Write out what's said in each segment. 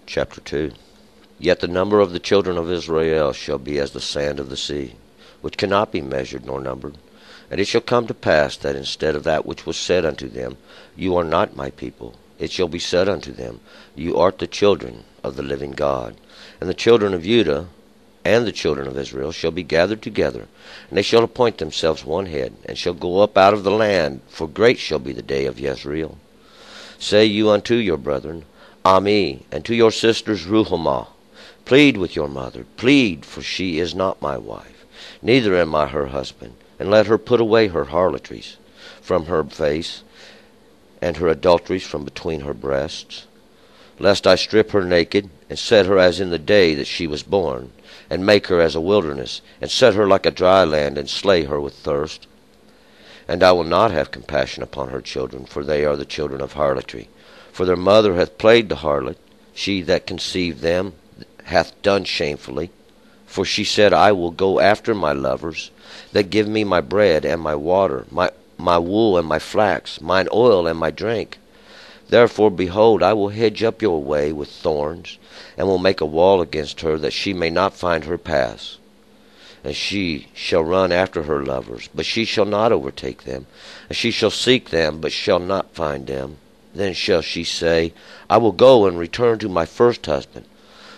Chapter 2. Yet the number of the children of Israel shall be as the sand of the sea, which cannot be measured nor numbered. And it shall come to pass that instead of that which was said unto them, You are not my people, it shall be said unto them, You art the children of the living God. And the children of Judah and the children of Israel shall be gathered together, and they shall appoint themselves one head, and shall go up out of the land, for great shall be the day of Jezreel. Say you unto your brethren, Ami, and to your sisters, Ruhamah. Plead with your mother, plead, for she is not my wife, neither am I her husband, and let her put away her harlotries from her face, and her adulteries from between her breasts, lest I strip her naked, and set her as in the day that she was born, and make her as a wilderness, and set her like a dry land, and slay her with thirst. And I will not have compassion upon her children, for they are the children of harlotry. For their mother hath played the harlot, she that conceived them hath done shamefully. For she said, I will go after my lovers, that give me my bread and my water, my wool and my flax, mine oil and my drink. Therefore, behold, I will hedge up your way with thorns, and will make a wall against her, that she may not find her paths. And she shall run after her lovers, but she shall not overtake them. And she shall seek them, but shall not find them. Then shall she say, I will go and return to my first husband,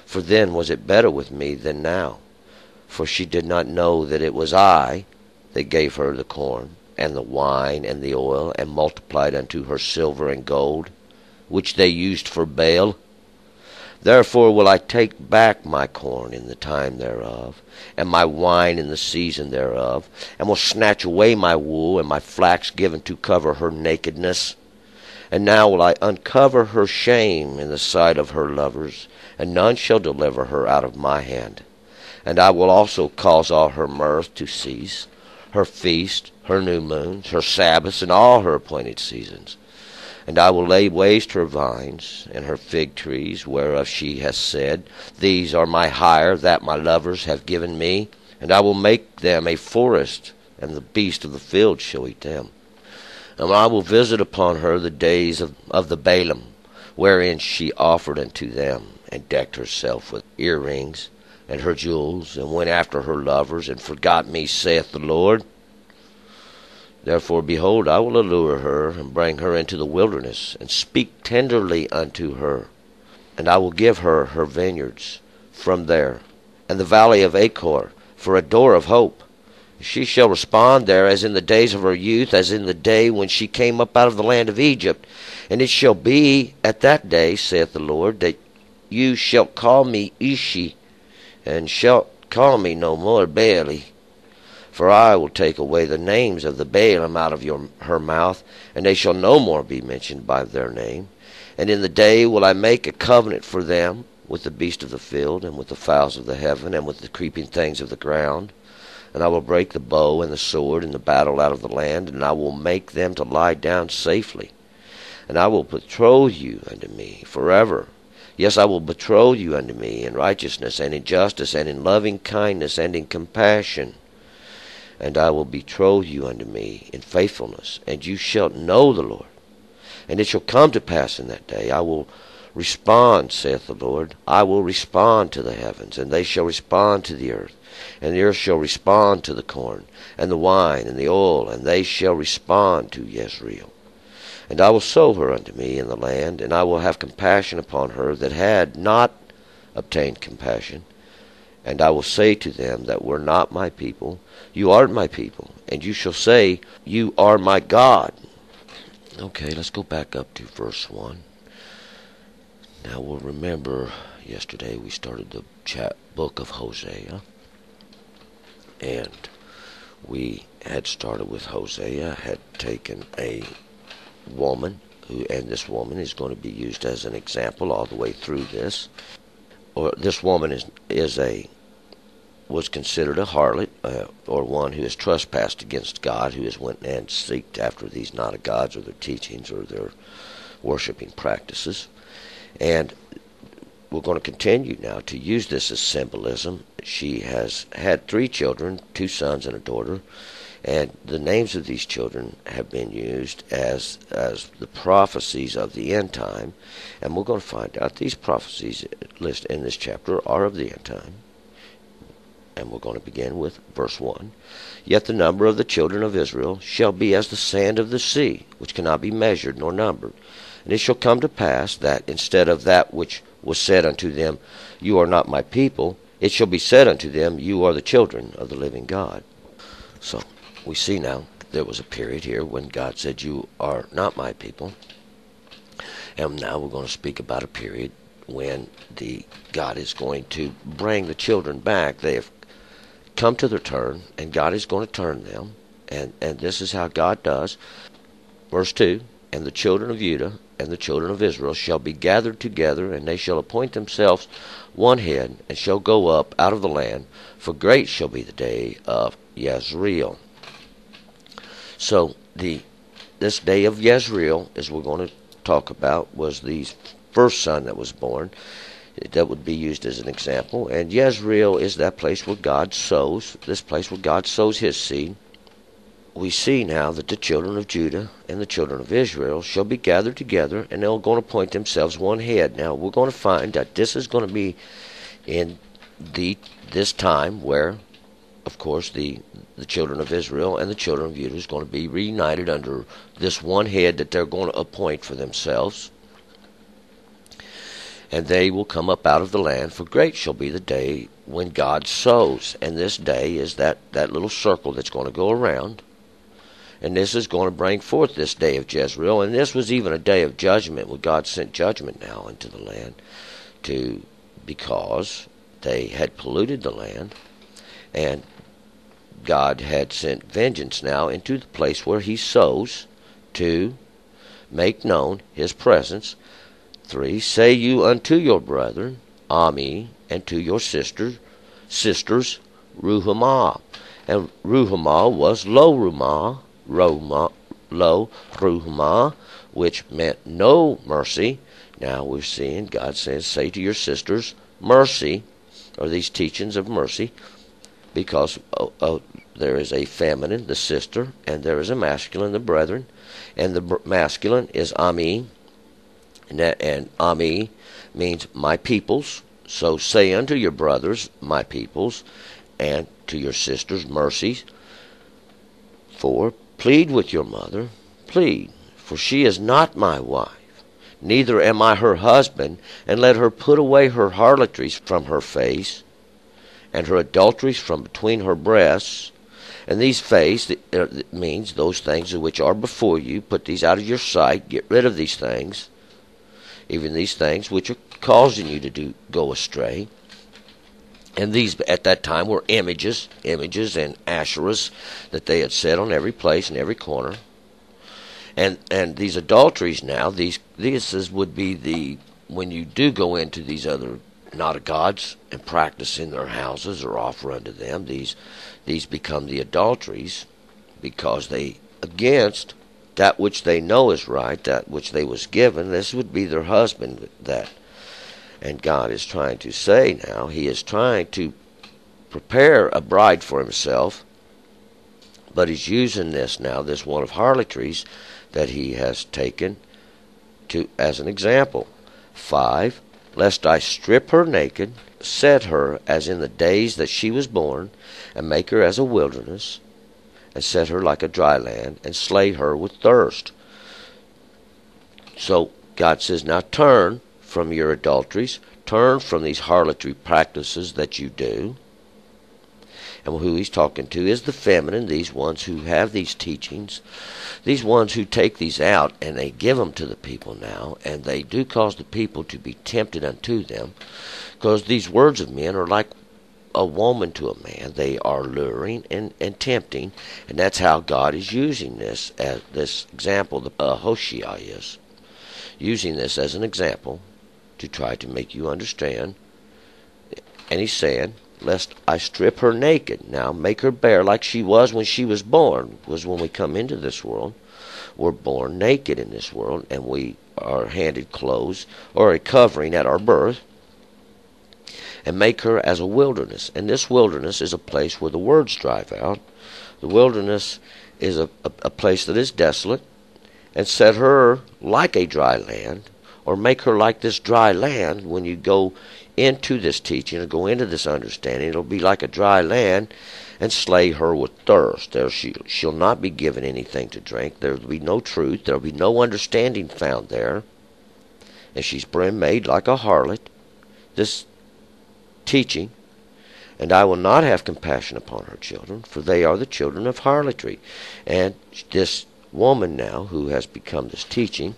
for then was it better with me than now. For she did not know that it was I that gave her the corn, and the wine, and the oil, and multiplied unto her silver and gold, which they used for Baal. Therefore will I take back my corn in the time thereof, and my wine in the season thereof, and will snatch away my wool and my flax given to cover her nakedness. And now will I uncover her shame in the sight of her lovers, and none shall deliver her out of my hand. And I will also cause all her mirth to cease, her feast, her new moons, her Sabbaths, and all her appointed seasons. And I will lay waste her vines, and her fig trees, whereof she hath said, These are my hire, that my lovers have given me. And I will make them a forest, and the beast of the field shall eat them. And I will visit upon her the days of the Balaam, wherein she offered unto them, and decked herself with earrings, and her jewels, and went after her lovers, and forgot me, saith the Lord. Therefore, behold, I will allure her, and bring her into the wilderness, and speak tenderly unto her. And I will give her her vineyards from there, and the valley of Achor, for a door of hope. She shall respond there as in the days of her youth, as in the day when she came up out of the land of Egypt. And it shall be at that day, saith the Lord, that you shall call me Ishi, and shalt call me no more Baali. For I will take away the names of the Baalim out of her mouth, and they shall no more be mentioned by their name. And in the day will I make a covenant for them with the beast of the field, and with the fowls of the heaven, and with the creeping things of the ground. And I will break the bow and the sword and the battle out of the land, and I will make them to lie down safely. And I will betroth you unto me forever. Yes, I will betroth you unto me in righteousness, and in justice, and in loving kindness, and in compassion. And I will betroth you unto me in faithfulness, and you shall know the Lord. And it shall come to pass in that day, I will respond, saith the Lord. I will respond to the heavens, and they shall respond to the earth. And the earth shall respond to the corn, and the wine, and the oil, and they shall respond to Jezreel. And I will sow her unto me in the land, and I will have compassion upon her that had not obtained compassion. And I will say to them that were not my people, You are my people, and you shall say, You are my God. Okay, let's go back up to verse 1. Now we'll remember yesterday we started the book of Hosea. And we had started with Hosea, had taken a woman, and this woman is going to be used as an example all the way through this. Or this woman was considered a harlot, or one who has trespassed against God, who has went and seeked after these not of gods or their teachings or their worshiping practices. And we're going to continue now to use this as symbolism. She has had 3 children, 2 sons and a daughter, And the names of these children have been used as the prophecies of the end time. And we're going to find out these prophecies listed in this chapter are of the end time. And we're going to begin with verse 1. Yet the number of the children of Israel shall be as the sand of the sea, which cannot be measured nor numbered. And it shall come to pass that instead of that which was said unto them, You are not my people, it shall be said unto them, You are the children of the living God. So we see now there was a period here when God said, You are not my people. And now we're going to speak about a period when God is going to bring the children back. They have come to their turn, and God is going to turn them. And this is how God does. Verse 2, And the children of Judah and the children of Israel shall be gathered together, and they shall appoint themselves one head, and shall go up out of the land, for great shall be the day of Yezreel. So this day of Yezreel, as we're going to talk about, was the first son that was born. That would be used as an example. And Yezreel is that place where God sows, this place where God sows his seed. We see now that the children of Judah and the children of Israel shall be gathered together, and they're going to appoint themselves one head. Now, we're going to find that this is going to be in this time where, of course, the children of Israel and the children of Judah is going to be reunited under this one head that they're going to appoint for themselves. And they will come up out of the land, for great shall be the day when God sows. And this day is that little circle that's going to go around. And this is going to bring forth this day of Jezreel. And this was even a day of judgment, when God sent judgment now into the land, because they had polluted the land. And God had sent vengeance now into the place where he sows, to make known his presence. 3, Say you unto your brethren, Ami, and to your sisters, Ruhamah. And Ruhamah was Lo Ruhamah, which meant no mercy. Now we're seeing God says, Say to your sisters, mercy, or these teachings of mercy, because there is a feminine, the sister, and there is a masculine, the brethren. And the masculine is Ami. And Ami means my peoples. So say unto your brothers, my peoples, and to your sisters, mercies. 4, Plead with your mother, plead, for she is not my wife, neither am I her husband, and let her put away her harlotries from her face, and her adulteries from between her breasts. And these face means those things which are before you. Put these out of your sight, get rid of these things. Even these things which are causing you to go astray. And these at that time were images and Asherahs that they had set on every place and every corner. And these adulteries now, these would be when you do go into these other not gods and practice in their houses or offer unto them, these become the adulteries, because they against that which they know is right, that which they was given. This would be their husband. And God is trying to say now, he is trying to prepare a bride for himself, but he's using this one of harlotries that he has taken as an example. 5, Lest I strip her naked, set her as in the days that she was born, and make her as a wilderness, and set her like a dry land, and slay her with thirst. So God says, now turn from your adulteries, turn from these harlotry practices that you do. And who he's talking to is the feminine, these ones who have these teachings, these ones who take these out and they give them to the people now, and they do cause the people to be tempted unto them, because these words of men are like a woman to a man. They are luring and tempting, and that's how God is using this as this example. Hosea is using this as an example to try to make you understand. And he's saying, lest I strip her naked. Now make her bare like she was when she was born. Was when we come into this world. We're born naked in this world, and we are handed clothes or a covering at our birth. And make her as a wilderness. And this wilderness is a place where the words drive out, The wilderness is a place that is desolate, and set her like a dry land, or make her like this dry land. When you go into this teaching or go into this understanding, it'll be like a dry land, and slay her with thirst. She'll not be given anything to drink. There will be no truth. There will be no understanding found there. And she's been made like a harlot, this teaching. And I will not have compassion upon her children, for they are the children of harlotry. And this woman now, who has become this teaching,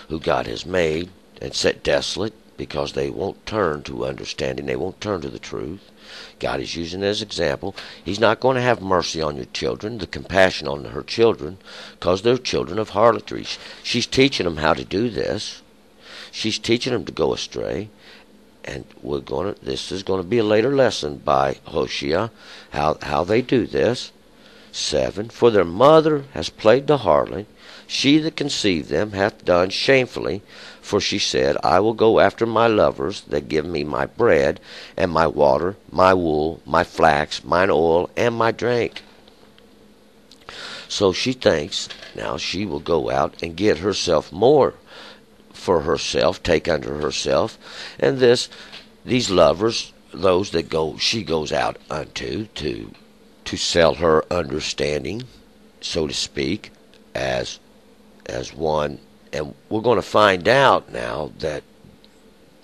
who God has made and set desolate, because they won't turn to understanding, they won't turn to the truth. God is using it as an example. He's not going to have mercy on your children, the compassion on her children, because they're children of harlotry. She's teaching them how to do this. She's teaching them to go astray. And this is going to be a later lesson by Hosea, how they do this. 7. For their mother has played the harlot. She that conceived them hath done shamefully. For she said, I will go after my lovers that give me my bread, and my water, my wool, my flax, mine oil, and my drink. So she thinks now she will go out and get herself more for herself, take unto herself. And these lovers, those that she goes out unto to sell her understanding, so to speak, as one. And we're going to find out now that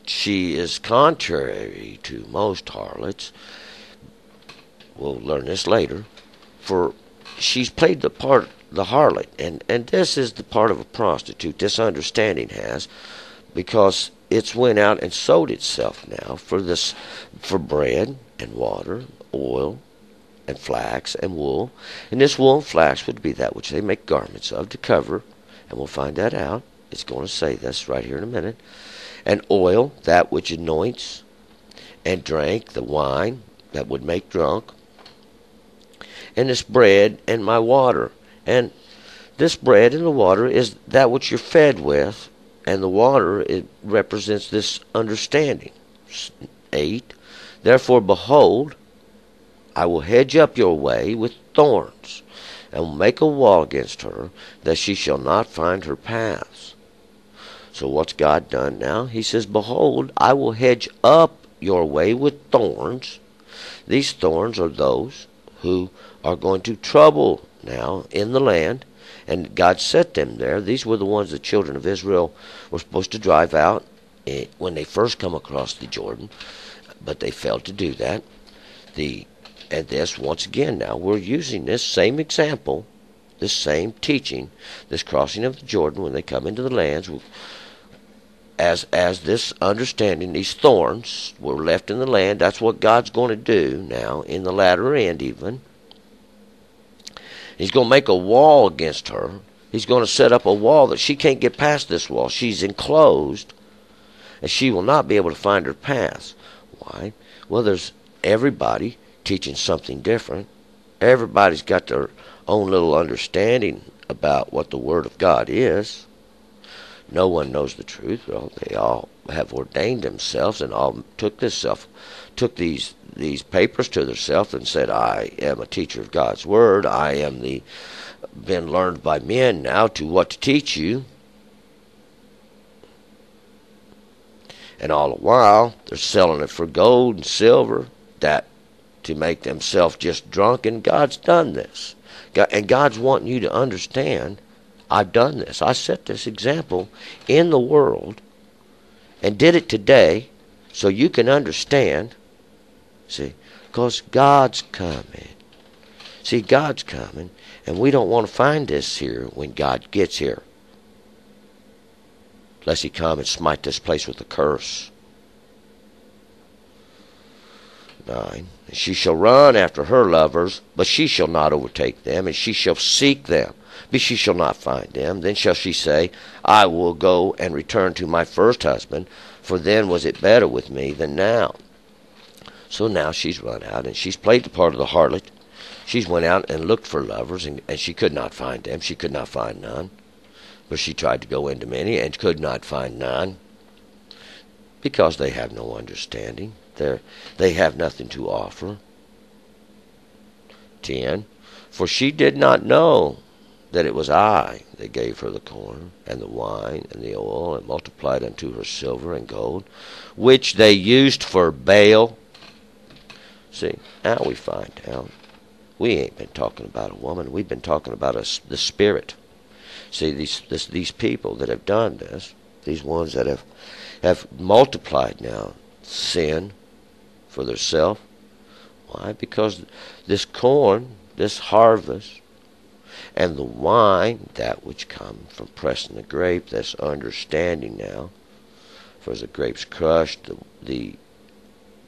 she is contrary to most harlots. We'll learn this later. For she's played the part, the harlot, and this is the part of a prostitute, this understanding has, because it's went out and sold itself now for bread and water, oil, and flax and wool. And this wool and flax would be that which they make garments of to cover. And we'll find that out. It's going to say this right here in a minute. And oil, that which anoints. And drink, the wine that would make drunk. And this bread and my water. And this bread and the water is that which you're fed with. And the water, it represents this understanding. 8. Therefore, behold, I will hedge up your way with thorns, and will make a wall against her, that she shall not find her paths. So what's God done now? He says, behold, I will hedge up your way with thorns. These thorns are those who are going to trouble now in the land, and God set them there. These were the ones the children of Israel were supposed to drive out when they first come across the Jordan, but they failed to do that. And this, once again, now we're using this same example, this same teaching, this crossing of the Jordan when they come into the lands, as this understanding, these thorns were left in the land. That's what God's going to do now in the latter end even. He's going to make a wall against her. He's going to set up a wall that she can't get past this wall. She's enclosed, and she will not be able to find her path. Why? Well, there's everybody teaching something different. Everybody's got their own little understanding about what the Word of God is. No one knows the truth. Well, they all have ordained themselves and all took these papers to themselves and said, I am a teacher of God's Word. I am been learned by men now to what to teach you. And all the while, they're selling it for gold and silver, that to make themselves just drunk. And God's done this. And God's wanting you to understand, I've done this. I set this example in the world and did it today so you can understand. See, because God's coming. See, God's coming, and we don't want to find this here when God gets here. Lest he come and smite this place with a curse. 9. She shall run after her lovers, but she shall not overtake them, and she shall seek them, but she shall not find them. Then shall she say, I will go and return to my first husband, for then was it better with me than now. So now she's run out, and she's played the part of the harlot. She's went out and looked for lovers, and she could not find them. She could not find none. But she tried to go into many, and could not find none, because they have no understanding. They have nothing to offer. 10. For she did not know that it was I that gave her the corn, and the wine, and the oil, and multiplied unto her silver and gold, which they used for Baal. See, now we find out. We ain't been talking about a woman. We've been talking about the Spirit. See, these people that have done this, these ones that have multiplied now sin for themselves. Why? Because this corn, this harvest, and the wine, that which come from pressing the grape, that's understanding now. For as the grape's crushed,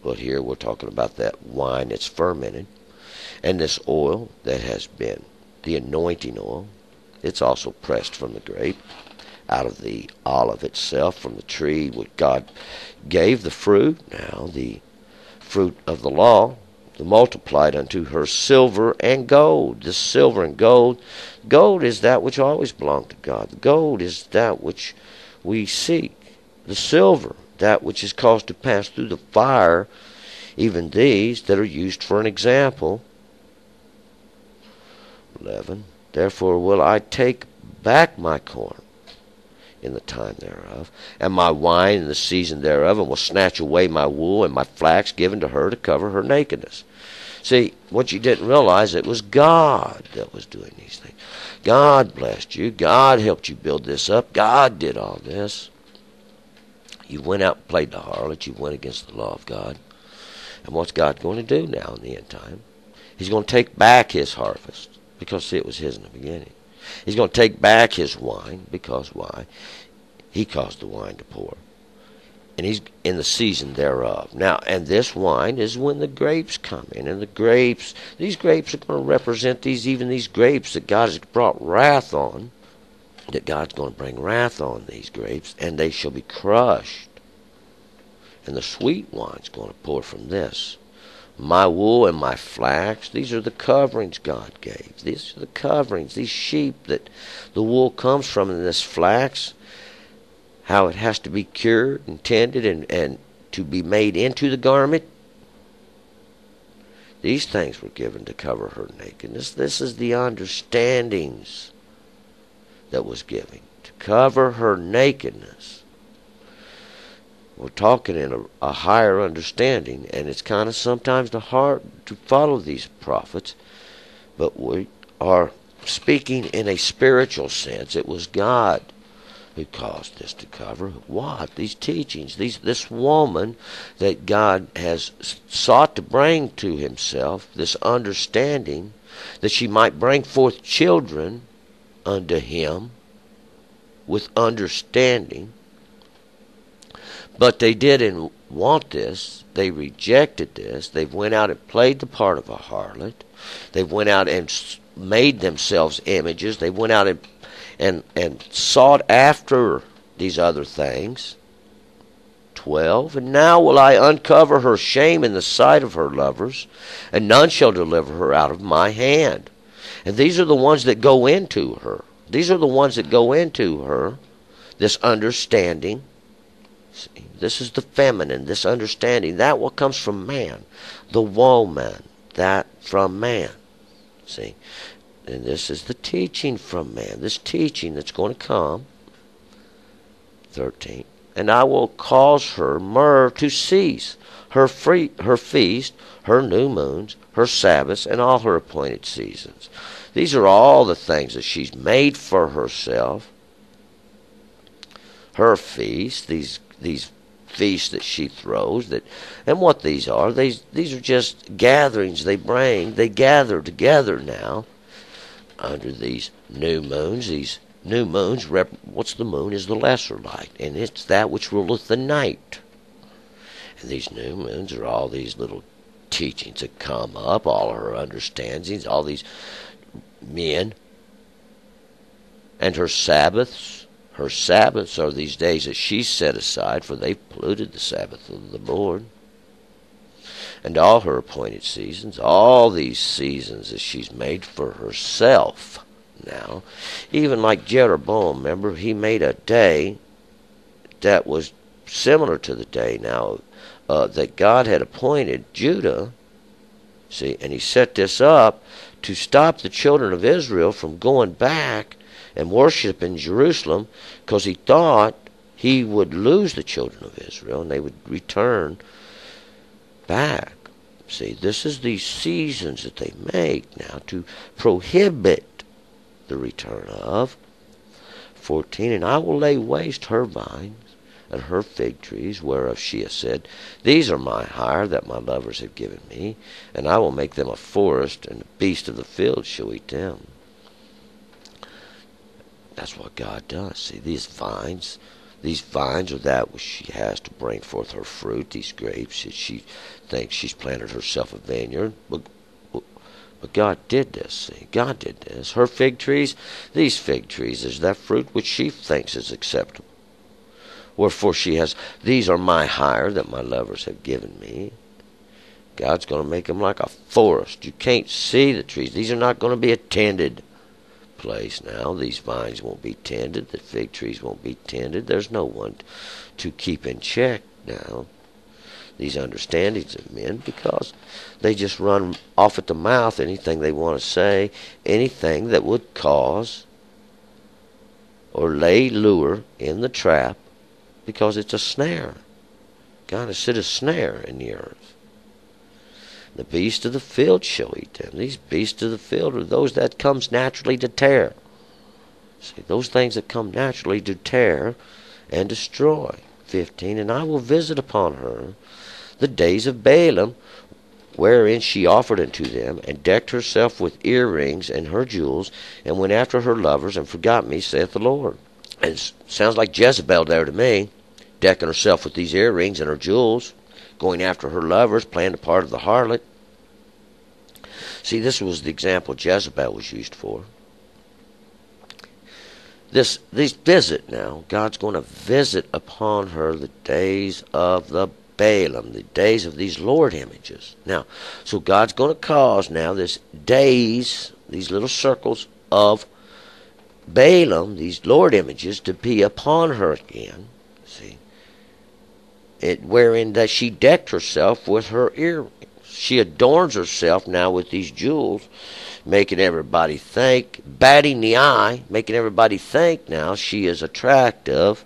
well, here we're talking about that wine that's fermented. And this oil that has been the anointing oil, it's also pressed from the grape, out of the olive itself, from the tree which God gave the fruit. Now the fruit of the law, the multiplied unto her silver and gold. This silver and gold, gold is that which always belonged to God. The gold is that which we seek. The silver, that which is caused to pass through the fire, even these that are used for an example. 11. Therefore will I take back my corn in the time thereof, and my wine in the season thereof, and will snatch away my wool and my flax given to her to cover her nakedness. See, what you didn't realize, it was God that was doing these things. God blessed you. God helped you build this up. God did all this. You went out and played the harlot. You went against the law of God. And what's God going to do now in the end time? He's going to take back his harvest, because see, it was his in the beginning. He's going to take back his wine, because why? He caused the wine to pour. And he's in the season thereof. Now, and this wine is when the grapes come in. And the grapes, these grapes are going to represent even these grapes that God has brought wrath on. That God's going to bring wrath on these grapes, and they shall be crushed. And the sweet wine's going to pour from this. My wool and my flax, these are the coverings God gave. These are the coverings, these sheep that the wool comes from, and this flax, how it has to be cured and tended and to be made into the garment. These things were given to cover her nakedness. This is the understandings that was given to cover her nakedness. We're talking in a higher understanding, and it's kind of sometimes hard to follow these prophets, but we are speaking in a spiritual sense. It was God who caused this to cover. What? These teachings, this woman that God has sought to bring to himself, this understanding, that she might bring forth children unto him with understanding. But they didn't want this. They rejected this. They went out and played the part of a harlot. They went out and made themselves images. They went out and sought after these other things. 12. And now will I uncover her shame in the sight of her lovers, and none shall deliver her out of my hand. And these are the ones that go into her. These are the ones that go into her, this understanding. See, this is the feminine, this understanding. That what comes from man. The woman, that from man. See, and this is the teaching from man. This teaching that's going to come. 13. And I will cause her myrrh to cease, her feast, her new moons, her Sabbaths, and all her appointed seasons. These are all the things that she's made for herself. Her feast, these feasts that she throws, and what these are are just gatherings they gather together now under these new moons. These new moons, what's the moon? Is the lesser light, and it's that which ruleth the night. And these new moons are all these little teachings that come up, all her understandings, all these men, and her Sabbaths. Her Sabbaths are these days that she's set aside, for they've polluted the Sabbath of the Lord. And all her appointed seasons, all these seasons that she's made for herself now. Even like Jeroboam, remember, he made a day that was similar to the day now that God had appointed Judah. See, and he set this up to stop the children of Israel from going back and worship in Jerusalem, because he thought he would lose the children of Israel and they would return back. See, this is these seasons that they make now to prohibit the return of. 14, and I will lay waste her vines and her fig trees, whereof she has said, these are my hire that my lovers have given me, and I will make them a forest, and the beast of the field shall eat them. That's what God does. See, these vines are that which she has to bring forth her fruit, these grapes. She thinks she's planted herself a vineyard, but God did this. See, God did this. Her fig trees, these fig trees, is that fruit which she thinks is acceptable. Wherefore she has, these are my hire that my lovers have given me. God's going to make them like a forest. You can't see the trees. These are not going to be a tended place now. These vines won't be tended. The fig trees won't be tended. There's no one to keep in check now, these understandings of men, because they just run off at the mouth anything they want to say, anything that would cause or lay lure in the trap, because it's a snare. God has set a snare in the earth. The beast of the field shall eat them. These beasts of the field are those that comes naturally to tear. See, those things that come naturally to tear and destroy. 15, and I will visit upon her the days of Balaam, wherein she offered unto them, and decked herself with earrings and her jewels, and went after her lovers, and forgot me, saith the Lord. And it sounds like Jezebel there to me, decking herself with these earrings and her jewels, going after her lovers, playing the part of the harlot. See, this was the example Jezebel was used for. This visit now, God's going to visit upon her the days of the Balaam, the days of these Lord images. Now, so God's going to cause now this days, these little circles of Balaam, these Lord images, to be upon her again. See, wherein that she decked herself with her earrings. She adorns herself now with these jewels, making everybody think, batting the eye, making everybody think now she is attractive.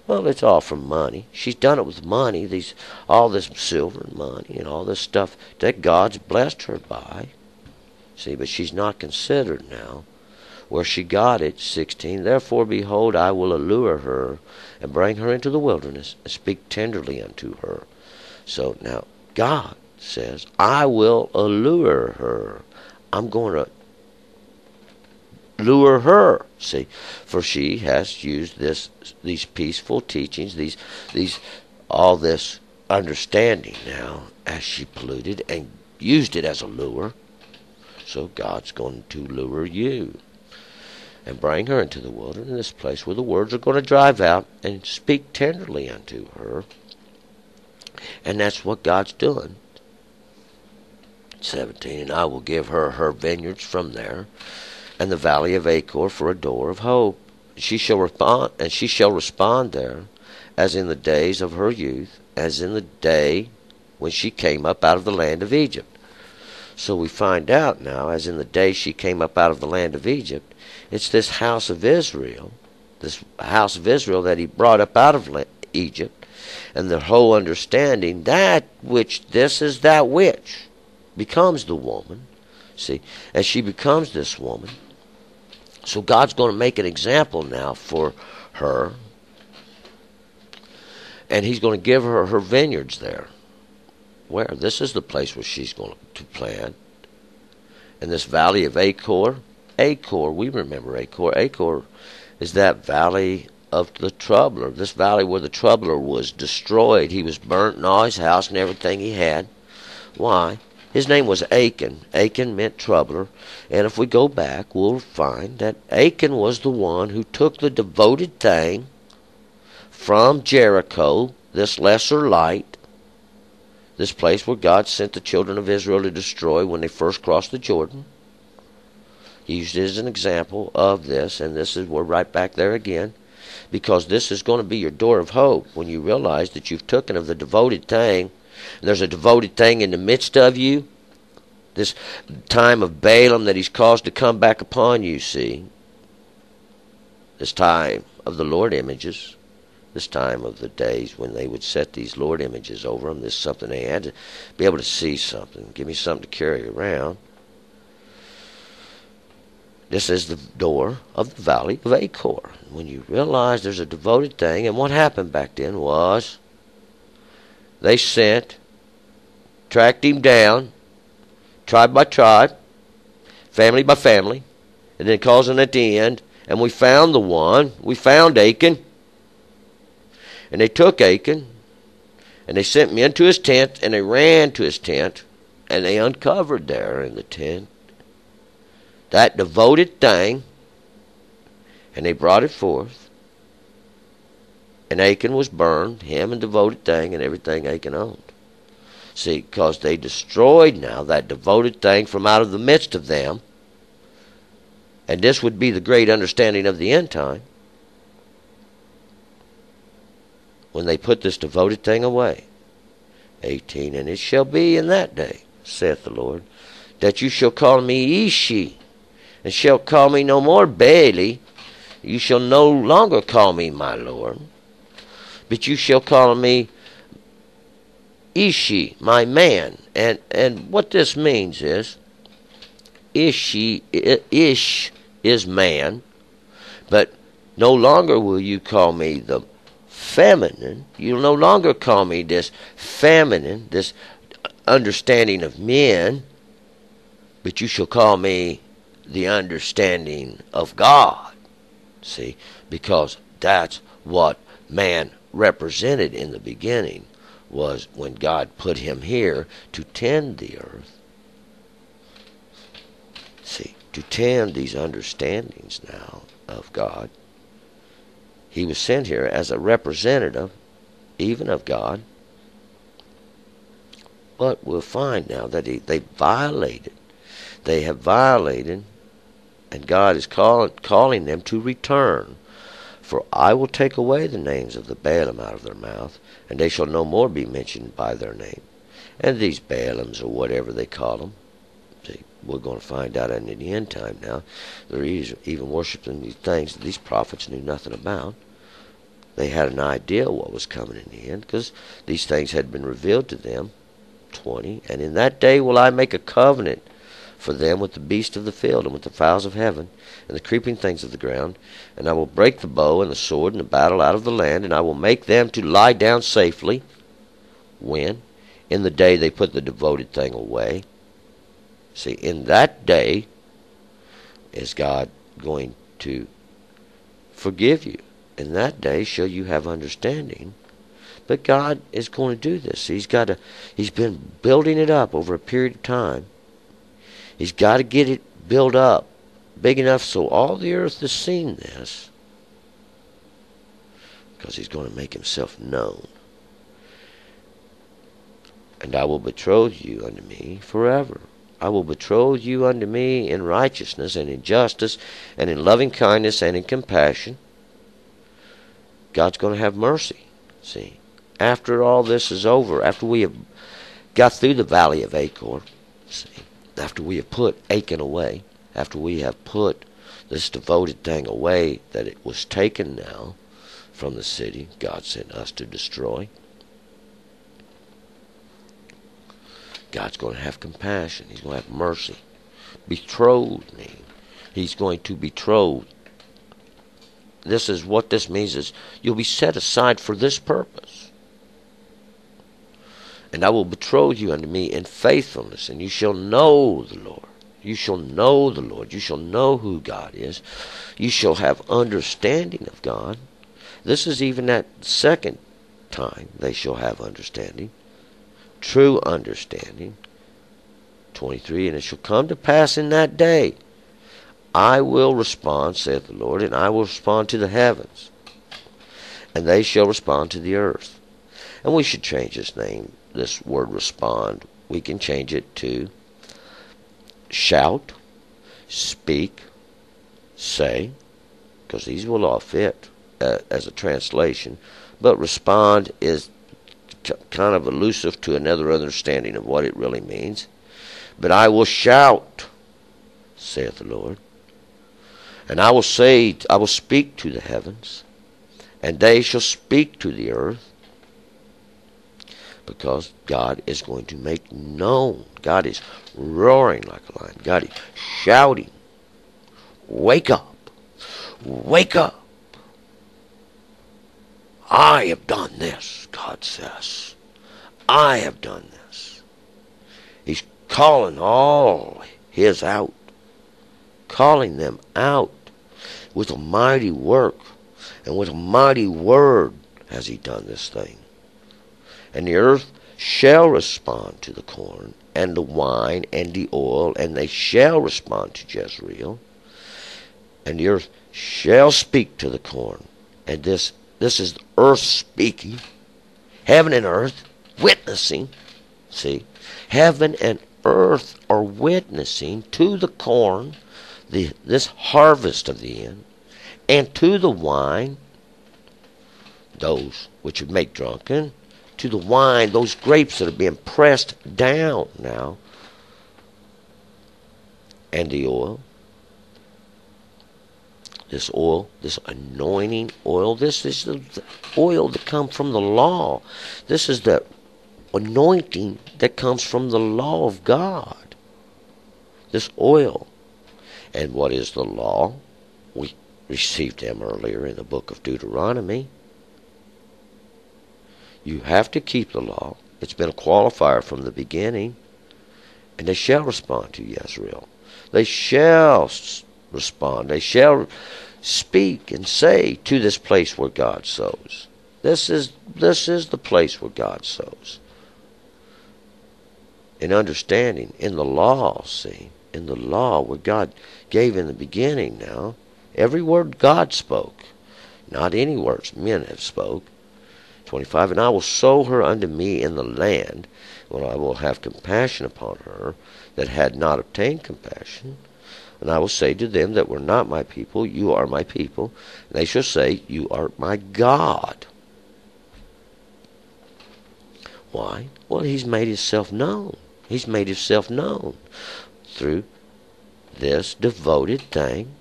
Well, it's all from money. She's done it with money, all this silver and money and all this stuff that God's blessed her by. See, but she's not considered now where she got it. 16, therefore, behold, I will allure her and bring her into the wilderness and speak tenderly unto her. So now God says, I will allure her. I'm going to lure her. See, for she has used these peaceful teachings, all this understanding now, as she polluted and used it as a lure. So God's going to lure you and bring her into the wilderness, this place where the words are going to drive out, and speak tenderly unto her. And that's what God's doing. 17, and I will give her her vineyards from there, and the valley of Achor for a door of hope. She shall respond there, as in the days of her youth, as in the day when she came up out of the land of Egypt. So we find out now, as in the day she came up out of the land of Egypt, it's this house of Israel that he brought up out of Egypt, and the whole understanding that which this is that which becomes the woman. See, as she becomes this woman, so God's going to make an example now for her, and he's going to give her her vineyards there. Where? This is the place where she's going to plant. In this valley of Achor. Achor, we remember Achor. Achor is that valley of the troubler. This valley where the troubler was destroyed. He was burnt in all his house and everything he had. Why? His name was Achan. Achan meant troubler. And if we go back, we'll find that Achan was the one who took the devoted thing from Jericho, this lesser light, this place where God sent the children of Israel to destroy when they first crossed the Jordan. He used it as an example of this, and we're right back there again, because this is going to be your door of hope when you realize that you've taken of the devoted thing, and there's a devoted thing in the midst of you. This time of Balaam that he's caused to come back upon you, see. This time of the Lord images. This time of the days when they would set these Lord images over them. This is something they had to be able to see something. Give me something to carry around. This is the door of the valley of Achor. When you realize there's a devoted thing, and what happened back then was they tracked him down, tribe by tribe, family by family, and then causing at the end, and we found the one. We found Achan. And they took Achan, and they sent men to his tent, and they ran to his tent, and they uncovered there in the tent that devoted thing, and they brought it forth. And Achan was burned, him and devoted thing, and everything Achan owned. See, because they destroyed now that devoted thing from out of the midst of them. And this would be the great understanding of the end time. When they put this devoted thing away. 18, and it shall be in that day, saith the Lord, that you shall call me Ishi, and shall call me no more Baali. You shall no longer call me my Lord, but you shall call me Ishi, my man. And what this means is, Ish is man, but no longer will you call me the feminine. You'll no longer call me this feminine, this understanding of men, but you shall call me the understanding of God. See, because that's what man represented in the beginning, was when God put him here to tend the earth. See, to tend these understandings now of God. He was sent here as a representative, even of God. But we'll find now that they violated. They have violated, and God is calling them to return. For I will take away the names of the Baalim out of their mouth, and they shall no more be mentioned by their name. And these Baalims, or whatever they call them, see, we're going to find out in the end time now, they're even worshiping these things that these prophets knew nothing about. They had an idea what was coming in the end, because these things had been revealed to them. 20, and in that day will I make a covenant for them with the beasts of the field, and with the fowls of heaven, and the creeping things of the ground. And I will break the bow and the sword and the battle out of the land, and I will make them to lie down safely. When? In the day they put the devoted thing away. See, in that day is God going to forgive you. In that day shall you have understanding. But God is going to do this. He's been building it up over a period of time. He's got to get it built up big enough so all the earth has seen this. Because he's going to make himself known. And I will betroth you unto me forever. I will betroth you unto me in righteousness and in justice and in loving kindness and in compassion. God's going to have mercy. See, after all this is over, after we have got through the valley of Achor, see, after we have put Achan away, after we have put this devoted thing away that it was taken now from the city, God sent us to destroy. God's going to have compassion. He's going to have mercy. Betroth me. He's going to betroth. This is what this means, is you'll be set aside for this purpose. And I will betroth you unto me in faithfulness, and you shall know the Lord. You shall know the Lord. You shall know who God is. You shall have understanding of God. This is even that second time they shall have understanding. True understanding. 23, and it shall come to pass in that day, I will respond, saith the Lord, and I will respond to the heavens, and they shall respond to the earth. And we should change this name, this word respond. We can change it to shout, speak, say, because these will all fit as a translation. But respond is kind of elusive to another understanding of what it really means. But I will shout, saith the Lord, and I will speak to the heavens, and they shall speak to the earth, because God is going to make known. God is roaring like a lion. God is shouting, wake up, wake up. I have done this, God says. I have done this. He's calling all his out, calling them out with a mighty work, and with a mighty word has he done this thing. And the earth shall respond to the corn, and the wine, and the oil, and they shall respond to Jezreel. And the earth shall speak to the corn. And this is the earth speaking. Heaven and earth witnessing. See? Heaven and earth are witnessing to the corn, this harvest of the end, and to the wine, those which would make drunken, to the wine, those grapes that are being pressed down now, and the oil, this anointing oil, this is the oil that comes from the law. This is the anointing that comes from the law of God. This oil. And what is the law? We received them earlier in the book of Deuteronomy. You have to keep the law. It's been a qualifier from the beginning. And they shall respond to Jezreel. They shall respond. They shall speak and say to this place where God sows. This is the place where God sows. In understanding, in the law, see, in the law where God gave in the beginning now, every word God spoke, not any words men have spoke. 25, and I will sow her unto me in the land, when I will have compassion upon her that had not obtained compassion. And I will say to them that were not my people, you are my people. And they shall say, you are my God. Why? Well, he's made himself known. He's made himself known through this devoted thing,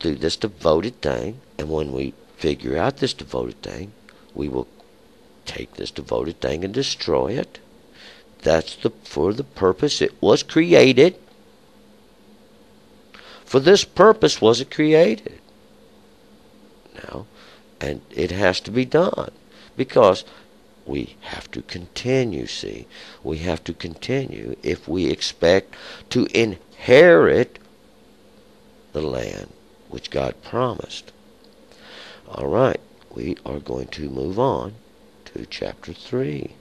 And when we figure out this devoted thing, we will take this devoted thing and destroy it. That's for the purpose it was created. For this purpose was it created. Now, and it has to be done, because we have to continue, see. We have to continue if we expect to inherit the land which God promised. All right, we are going to move on to chapter 3.